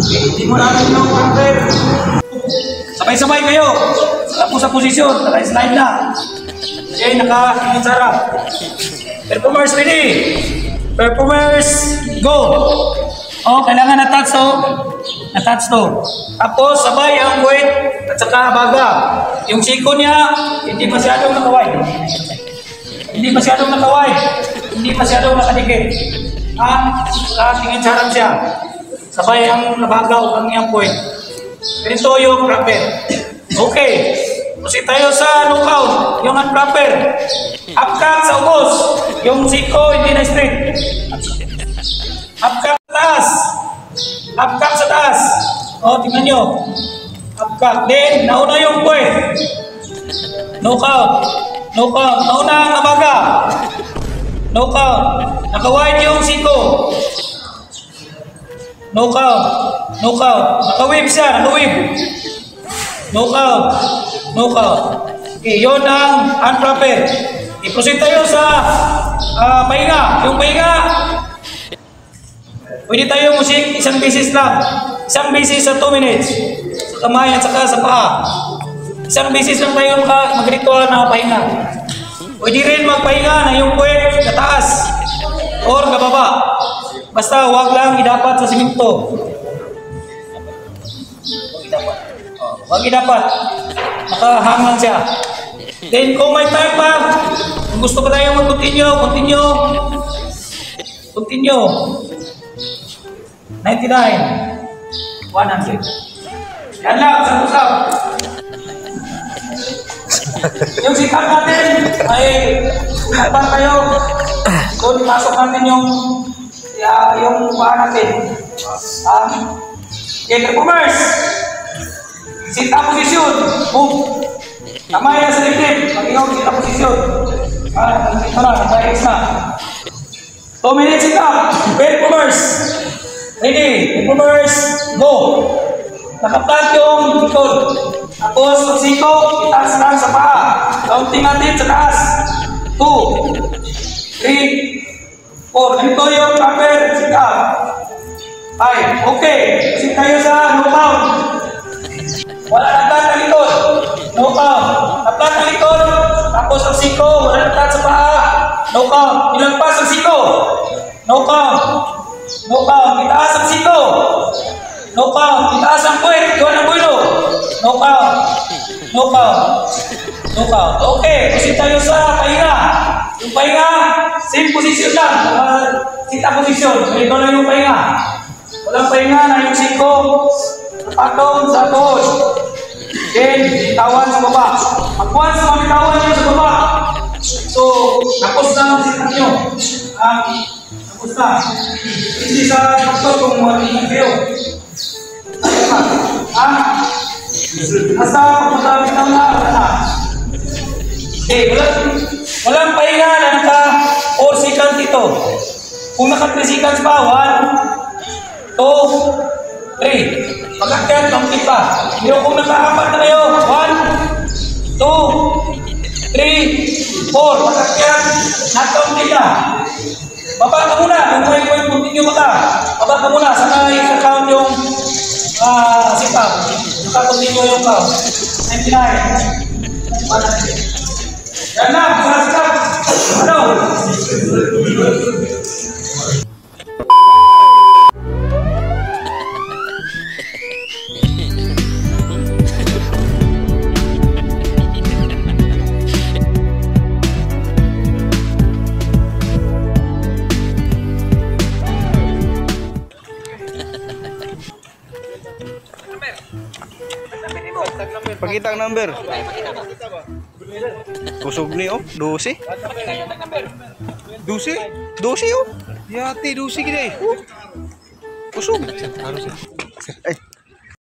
Hindi mo namin yung proper. Sabay-sabay kayo. Sarap mo sa posisyon. Naka-slide na. Okay, naka-tingin sarap. Performers ready. Performers, go. Oh, kailangan na-touch to. Na-touch to. Tapos, sabay ang weight at saka baga. Yung siko niya, hindi masyadong nakawide. Hindi masyadong nakawide. Hindi masyadong nakadikit. Tingin sarap siya. Sabay ang nabagaw ang iyang point. Ganito yung proper. Okay. Kasi tayo sa knockout, yung unproper. Upcut sa ubos. Yung siko, hindi na straight. Upcut sa taas. Upcut sa taas. O, tingnan nyo. Upcut. Then, nauna yung point. Knockout. Knockout. Nauna ang abaga. Knockout. Naka-wide yung siko. Knockout. Knockout. Naka-wave siya. Naka-wave. Knockout. Knockout. Okay, yun ang unproper. I-proceed tayo sa pahinga. Yung pahinga, pwede tayo musik isang beses lang. Isang beses sa 2 minutes. Sa kamay at saka sa paa. Isang beses lang tayo mag-ritual na pahinga. Pwede rin magpahinga na yung puwet na taas or kababa. Basta huwag lang idapat sa simento. Huwag idapat. Nakahangal siya. Then kung may time pa, kung gusto pa tayo mag-continue, continue. 99. 100. Yan lang, usap-usap. Yung sikap natin ay kapag tayo doon pasok natin yung paa natin. Okay, performers. Sit up position. Boom. Kamay na sa dibdib. Pag-ihaw, sit up position. Ito na, nag-x na. 2 minutes sit up. Performers. Ready. Performers. Go. Nakaplant yung likod. Tapos, ang siko, itaas lang sa paa. Counting natin sa taas. 2, 3, 4. Ganito yung proper sit up. 5. Okay. Sit tayo sa no count. Wala nagtat ang likod. No count. Naplat ang likod. Tapos ang siko, wala nagtat sa paa. No count. Ilagpas ang siko. No count. No count. Itaas ang siko. No count. Itaas ang puwet. Iwan ang bulo. No count. No count. No count. Okay. Kasi tayo sa pahinga. Yung pahinga, same position lang. Sit-up position. Ito lang yung pahinga. Walang pahinga na yung siko. Patong sa tuhod. Then, bitawan sa baba. Pag once mabitawan nyo sa baba, so, tapos na ang sit-up nyo. Tapos na. Hindi sa doktor kung matingin kayo. Nasa pagkakabitaw na. Okay, walang pahinga na naka 4 seconds ito. Kung naka 3 seconds pa, 1, 2, 3. Pag-akyat, kaunti pa. Pero kung naka-4 na kayo, 1, 2, 3, 4. Pag-akyat, nakaunti na. Baba ka muna. Kung may continue mo ka, baba ka muna. Saka i-count yung sit-up. Naka-continue yung count. 99. 100. Yan na, sa sit-up. Ano? Pakita ang number. Kusog ni oh, 12. 12? 12 oh. Yati 12 gini. Kusog. Ay.